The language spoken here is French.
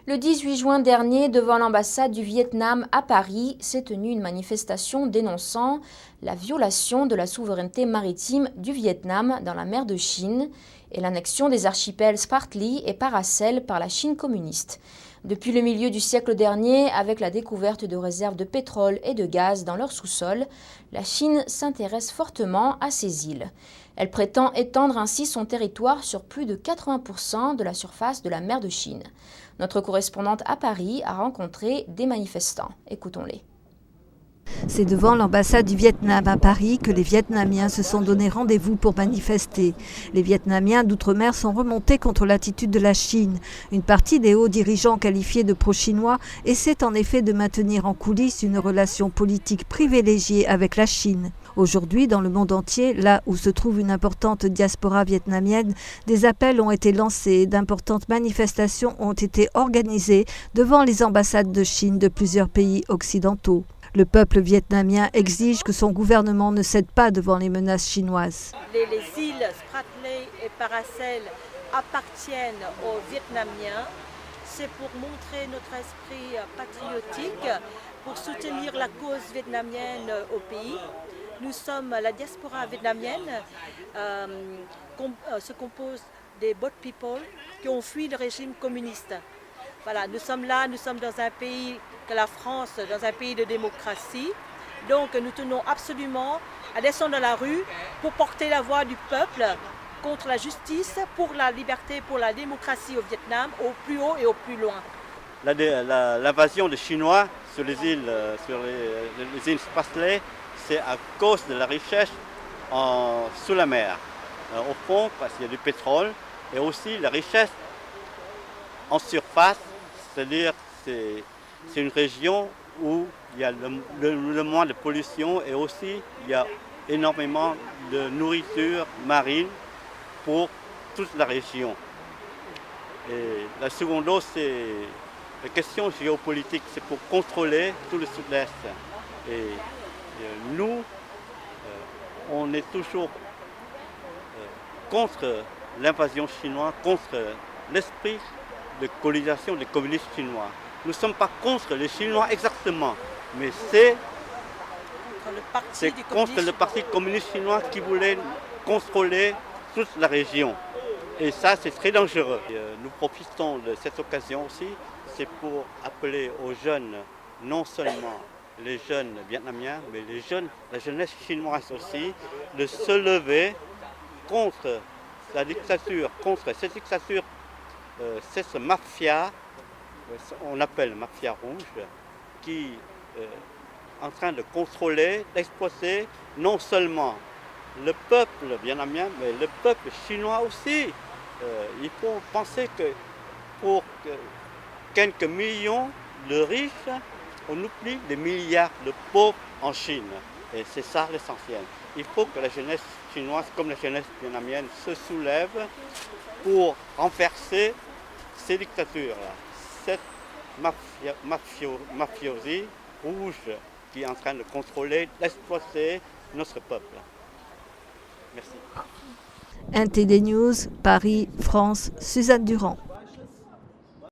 Le 18 juin dernier, devant l'ambassade du Vietnam à Paris, s'est tenue une manifestation dénonçant la violation de la souveraineté maritime du Vietnam dans la mer de Chine et l'annexion des archipels Spratly et Paracel par la Chine communiste. Depuis le milieu du siècle dernier, avec la découverte de réserves de pétrole et de gaz dans leur sous-sol, la Chine s'intéresse fortement à ces îles. Elle prétend étendre ainsi son territoire sur plus de 80% de la surface de la mer de Chine. Notre correspondante à Paris a rencontré des manifestants. Écoutons-les. C'est devant l'ambassade du Vietnam à Paris que les Vietnamiens se sont donné rendez-vous pour manifester. Les Vietnamiens d'outre-mer sont remontés contre l'attitude de la Chine. Une partie des hauts dirigeants qualifiés de pro-chinois essaie en effet de maintenir en coulisses une relation politique privilégiée avec la Chine. Aujourd'hui, dans le monde entier, là où se trouve une importante diaspora vietnamienne, des appels ont été lancés et d'importantes manifestations ont été organisées devant les ambassades de Chine de plusieurs pays occidentaux. Le peuple vietnamien exige que son gouvernement ne cède pas devant les menaces chinoises. Les îles Spratly et Paracel appartiennent aux Vietnamiens. C'est pour montrer notre esprit patriotique, pour soutenir la cause vietnamienne au pays. Nous sommes la diaspora vietnamienne, se compose des boat people qui ont fui le régime communiste. Voilà, nous sommes là, nous sommes dans un pays que la France, dans un pays de démocratie. Donc nous tenons absolument à descendre dans la rue pour porter la voix du peuple contre la justice, pour la liberté, pour la démocratie au Vietnam, au plus haut et au plus loin. L'invasion des Chinois sur les îles Spratly, c'est à cause de la richesse sous la mer. Au fond, parce qu'il y a du pétrole, et aussi la richesse en surface, c'est-à-dire c'est une région où il y a le moins de pollution et aussi il y a énormément de nourriture marine pour toute la région. Et la seconde chose, c'est la question géopolitique, c'est pour contrôler tout le sud-est. Et nous, on est toujours contre l'invasion chinoise, contre l'esprit de colonisation des communistes chinois. Nous ne sommes pas contre les Chinois exactement, mais c'est contre le parti communiste chinois qui voulait contrôler toute la région. Et ça, c'est très dangereux. Nous profitons de cette occasion aussi, c'est pour appeler aux jeunes, non seulement les jeunes vietnamiens, mais la jeunesse chinoise aussi, de se lever contre la dictature, contre cette dictature, cette mafia, on appelle mafia rouge, qui est en train de contrôler, d'exploiter non seulement le peuple vietnamien, mais le peuple chinois aussi. Il faut penser que pour quelques millions de riches, on oublie des milliards de pauvres en Chine. Et c'est ça l'essentiel. Il faut que la jeunesse chinoise, comme la jeunesse vietnamienne, se soulève pour renverser ces dictatures-là. Cette mafiosie rouge qui est en train de contrôler, d'exploiter notre peuple. Merci. NTD News, Paris, France, Suzanne Durand.